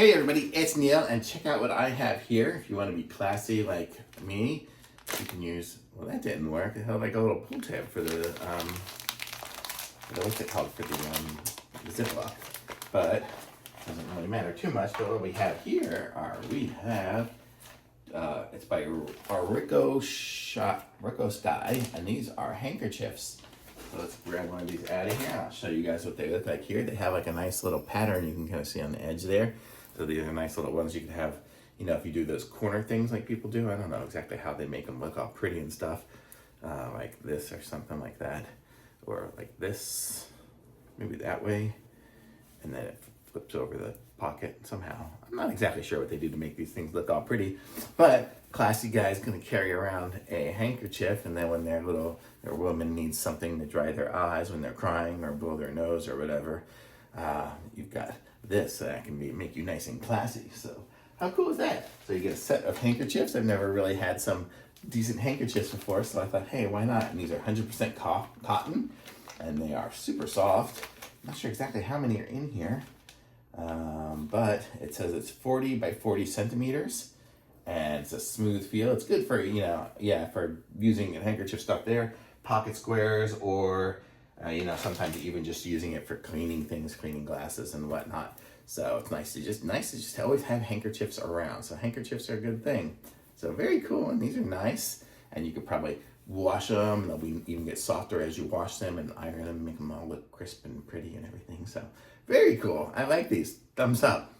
Hey everybody, it's Neil, and check out what I have here. If you want to be classy like me, you can use, well that didn't work. It held like a little pull tab for the, what's it called, for the Ziploc. But it doesn't really matter too much. But what we have here are, it's by Ricosky, and these are handkerchiefs. So let's grab one of these out of here. I'll show you guys what they look like here. They have like a nice little pattern you can kind of see on the edge there. So these are nice little ones you can have, you know, if you do those corner things like people do. I don't know exactly how they make them look all pretty and stuff. Like this or something like that. Or like this, maybe that way. And then it flips over the pocket somehow. I'm not exactly sure what they do to make these things look all pretty. But classy guy's gonna carry around a handkerchief, and then when their woman needs something to dry their eyes when they're crying or blow their nose or whatever, you've got this that can make you nice and classy. So how cool is that? So you get a set of handkerchiefs. I've never really had some decent handkerchiefs before, so I thought, hey, why not? And these are 100% cotton, and they are super soft. I'm not sure exactly how many are in here, but it says it's 40 by 40 centimeters, and it's a smooth feel. It's good for, for using a handkerchief stuck there, pocket squares, or sometimes even just using it for cleaning things, cleaning glasses and whatnot. So it's nice to just always have handkerchiefs around. So handkerchiefs are a good thing. So very cool, and these are nice, and you could probably wash them. They'll even get softer as you wash them and iron them, make them all look crisp and pretty and everything. So very cool. I like these. Thumbs up.